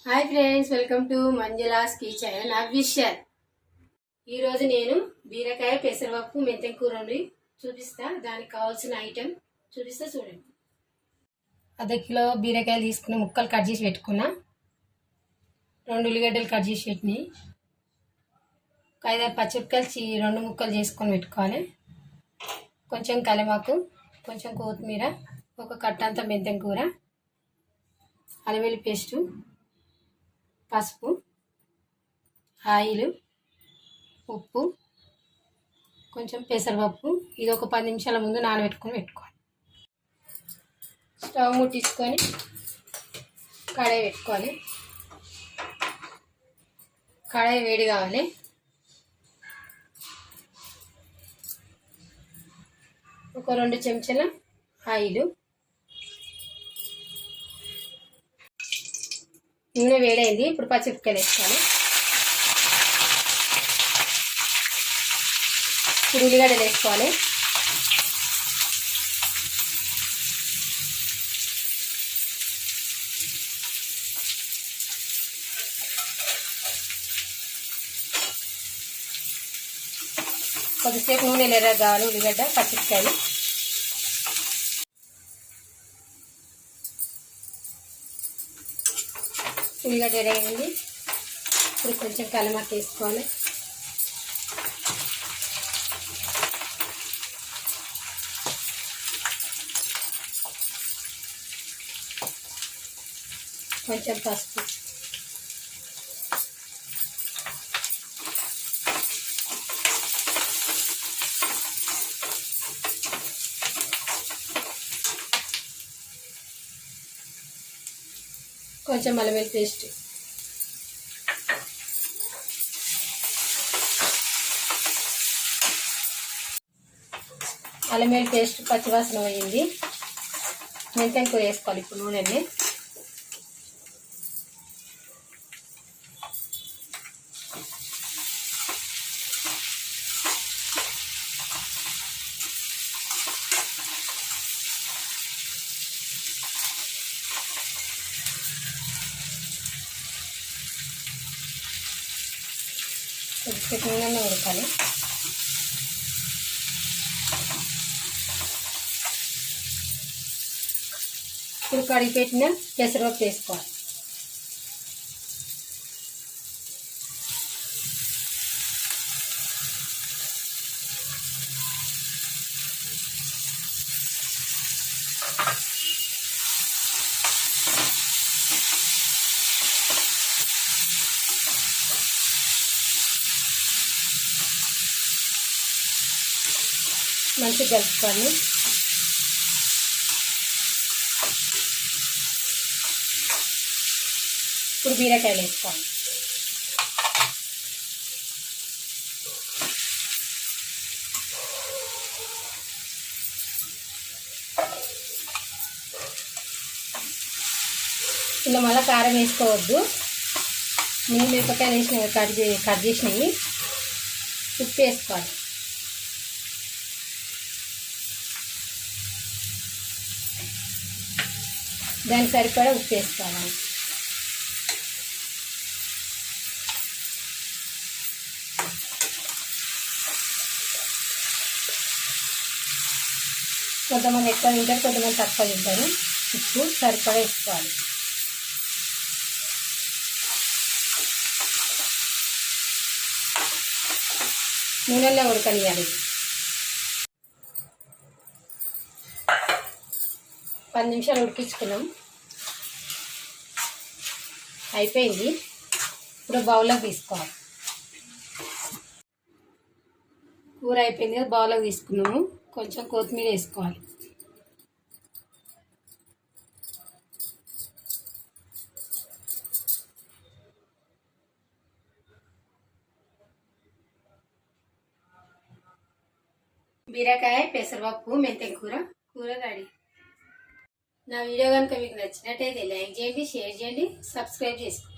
Hi friends, welcome to Manjula's kitchen official. ఈరోజు నేను బీరకాయ పెసరపప్పు మెంతం కూర వండి చూపిస్తా. దానికి కావాల్సిన ఐటెం చూపిస్తా చూడండి. అర్ధ కిలో బీరకాయలు తీసుకున్న ముక్కలు కట్ చేసి పెట్టుకున్నా. 2 ఉల్లిగడ్డలు కట్ చేసి పెట్టినాయి. 5-6 పచ్చిమిరపకాయలు 2 ముక్కలు చేసుకొని పెట్టుకోవాలి. కొంచెం కలమాకు, కొంచెం కొత్తిమీర, ఒక కట్టంత మెంతం కూర, అల్లం వెల్లుల్లి పేస్టు, పసుపు, ఆయిల్, ఉప్పు, కొంచెం పెసరపప్పు. ఇది ఒక 10 నిమిషాల ముందు నానబెట్టుకొని పెట్టుకోవాలి. స్టవ్ ముట్టించుకొని కడాయి పెట్టుకోవాలి. కడాయి వేడి కావాలి. ఒక 2 చెంచాల ఆయిల్. నూనె వేడైంది. ఇప్పుడు పచ్చిమిరపకాయలు వేసుకోవాలి. ఇప్పుడు ఉల్లిగడ్డలు వేసుకోవాలి. కొద్దిసేపు నూనె ఎర్రగా కావాలి. ఉల్లిగడ్డ, పచ్చిమిరపకాయలు. ఉల్లిగడ్డ ఎర్రగైంది. ఇప్పుడు కొంచెం కలమాకు వేసుకోవాలి. కొంచెం పసుపు, కొంచెం అల్లం వెల్లుల్లి పేస్ట్, అల్లం వెల్లుల్లి పేస్ట్ పచ్చివాసన పోయింది. మెంతం కూర వేసుకోవాలి. ఇప్పుడు నూనెని కొద్దిసేపు నూనె ఉడకాలి. ఇప్పుడు కడిగి పెట్టిన పెసరపప్పు వేసుకోవాలి. మంచిగా కలుపుకోవాలి. ఇప్పుడు బీరకాయలు వేసుకోవాలి. ఇలా మళ్ళీ కారం వేసుకోవద్దు. ముందు మిరపకాయలు వేసినవి కట్ చేసినవి. ఉప్పు వేసుకోవాలి. దానికి సరిపడా ఉప్పు వేసుకోవాలి. కొంతమంది ఎక్కువ తింటారు, కొంతమంది తక్కువ తింటారు. ఉప్పు సరిపడా వేసుకోవాలి. నూనెలో ఉడకనియాలి. 10 నిమిషాలు ఉడికించుకున్నాం. అయిపోయింది. ఇప్పుడు బౌల్లోకి తీసుకోవాలి. కూర అయిపోయింది కదా, బౌల్లోకి తీసుకున్నాము. కొంచెం కొత్తిమీర వేసుకోవాలి. బీరకాయ పెసరపప్పు మెంతం కూర రెడీ. నా వీడియో కనుక మీకు నచ్చినట్టయితే లైక్ చేయండి, షేర్ చేయండి, సబ్స్క్రైబ్ చేసుకోండి.